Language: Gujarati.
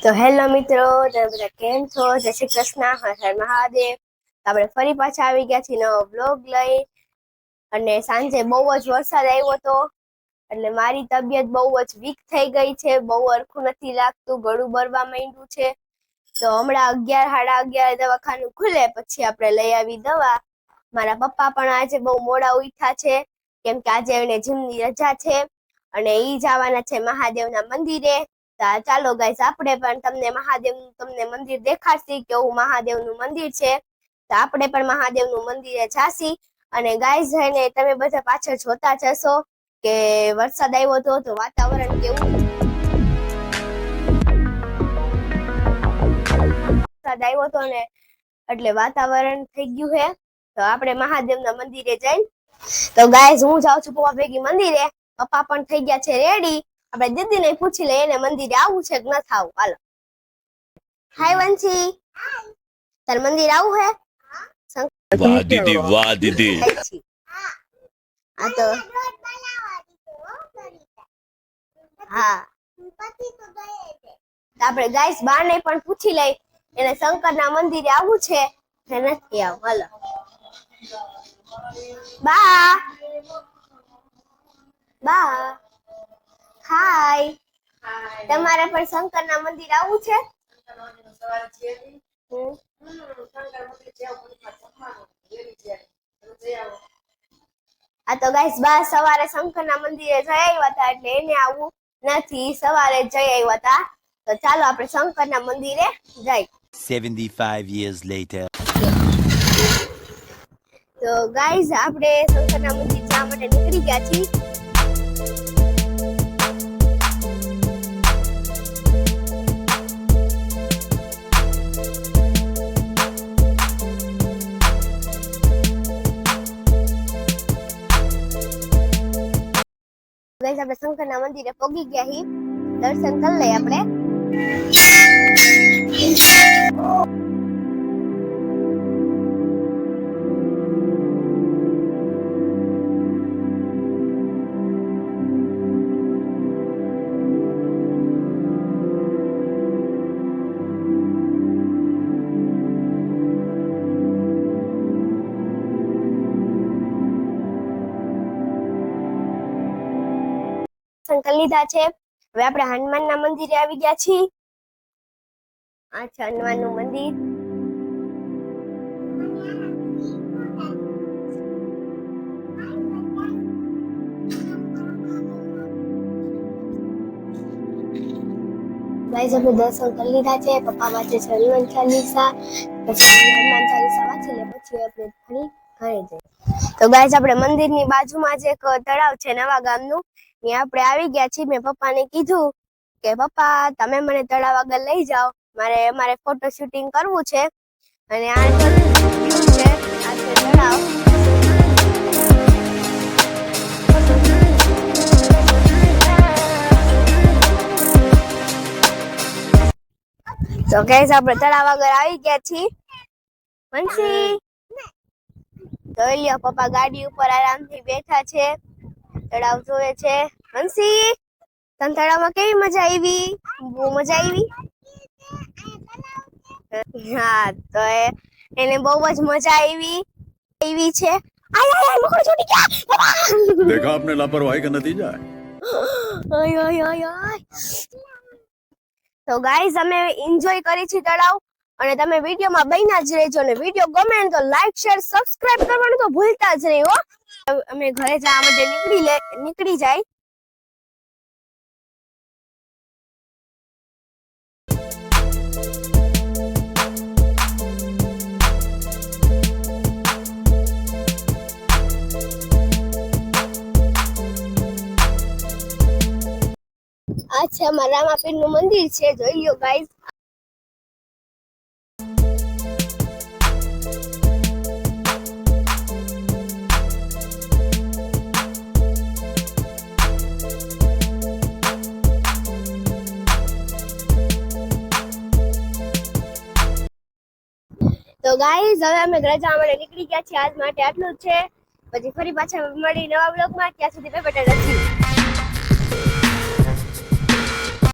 તો હેલો મિત્રો, તમે બધા કેમ છો? જય શ્રી કૃષ્ણ, હર હર મહાદેવ. આપણે ફરી પાછા આવી ગયા છીએ નવો બ્લોગ લઈ. અને સાંજે બહુ જ વરસાદ આવ્યો હતો એટલે મારી તબિયત બહુ જ વીક થઈ ગઈ છે. બહુ હરખું નથી લાગતું, ગળું બરવા માંડ્યું છે. તો હમણાં 11 સાડા 11 દવાખાનું ખુલે પછી આપણે લઈ આવી દવા. મારા પપ્પા પણ આજે બહુ મોડા ઉઠ્યા છે કેમ કે આજે એને જીમની રજા છે અને ઈ જવાના છે મહાદેવના મંદિરે. ચાલો ગાઈસ, આપણે પણ તમને મંદિર દેખાડશી કેવું મહાદેવનું મંદિર છે. તો આપણે પણ મહાદેવનું મંદિરે જાસી. અને ગાઈસ, એને તમે બધા પાછળ જોતા જશો કે વરસાદ આવ્યો હતો તો વાતાવરણ કેવું વરસાદ આવ્યો હતો ને એટલે વાતાવરણ થઈ ગયું છે. તો આપણે મહાદેવના મંદિરે જઈ. તો ગાઈસ, હું જાઉં છું પપ્પા ભેગી મંદિરે. પપ્પા પણ થઈ ગયા છે રેડી. આપણે દીદીને પૂછી લઈએ એને મંદિરે આવું છે કે નથી આવું. હાલો. હાય વંશી, તાર મંદિર આવું હે? વાહ દીદી, વાહ દીદી. આ તો હા, આપણે ગાઈસ બાને પણ પૂછી લઈ એને શંકરના મંદિરે આવું છે કે નથી આવું. હાલો બા, બા હાય. તમારે પણ શંકરના મંદિર આવું છે? આ તો ગાઈસ બા સવારે શંકરના મંદિરે જઈ આવ્યા હતા એટલે એને આવું નથી. સવારે જઈ આવ્યા હતા. તો ચાલો આપણે શંકરના મંદિરે જઈ. 75 years later. તો ગાઈસ, આપણે શંકરના મંદિર જવા માટે નીકળી ગયા છીએ. ગાઈસ, આપણે શંકરના મંદિરે પહોંચી ગયા છીએ. દર્શન કરી લઈએ આપણે. કરી લીધા છે. હવે આપણે હનુમાનના મંદિરે આવી ગયા છીએ. આ છે હનુમાનનું મંદિર. ગાઈસ, આપણે દર્શન કરી લીધા છે. પપ્પા વાંચે છે હનુમાન ચાલીસા. પછી હનુમાન ચાલીસા વાંચી લે પછી આપણે ઘરે જઈએ. તો ગાઈસ, આપણે મંદિરની બાજુમાં જ એક તળાવ છે નવા ગામનું, ત્યાં આપણે આવી ગયા છીએ. મેં પપ્પાને કીધું કે પપ્પા તમે મને તળાવ આગળ લઈ જાઓ, અમારે ફોટો શૂટિંગ કરવું છે. અને આ છે તળાવ. તો ગાઈસ, આપણે તળાવ આગળ આવી ગયા છીએ. વંશી જોઈ લ્યો, પપ્પા ગાડી ઉપર આરામથી બેઠા છે, તળાવ જોવે છે. વંશી, તને તળાવમાં કેવી મજા આવી? બહુ મજા આવી? હા, તો એને બહુ જ મજા આવી છે. देखा आपने लापरवाही का नतीजा है. તો ગાઈઝ, અમે એન્જોય કરી છે તળાવ. અને તમે વિડીયોમાં બન્યા જ રહેજો. અને વિડીયો ગમે તો લાઈક શેર સબસ્ક્રાઇબ કરવાનું તો ભૂલતા જ નહીં હો. અમે ઘરે જવા માટે નીકળી જાય. આ છે અમારા રામાપીરનું મંદિર છે, જોઈ લો ગાઈઝ. તો ગાઈઝ, હવે અમે ઘરે જવા માટે નીકળી ગયા છીએ. આજ માટે આટલું જ છે. પછી ફરી પાછા મળી નવા બ્લોગમાં. ત્યાં સુધી બાય બાય.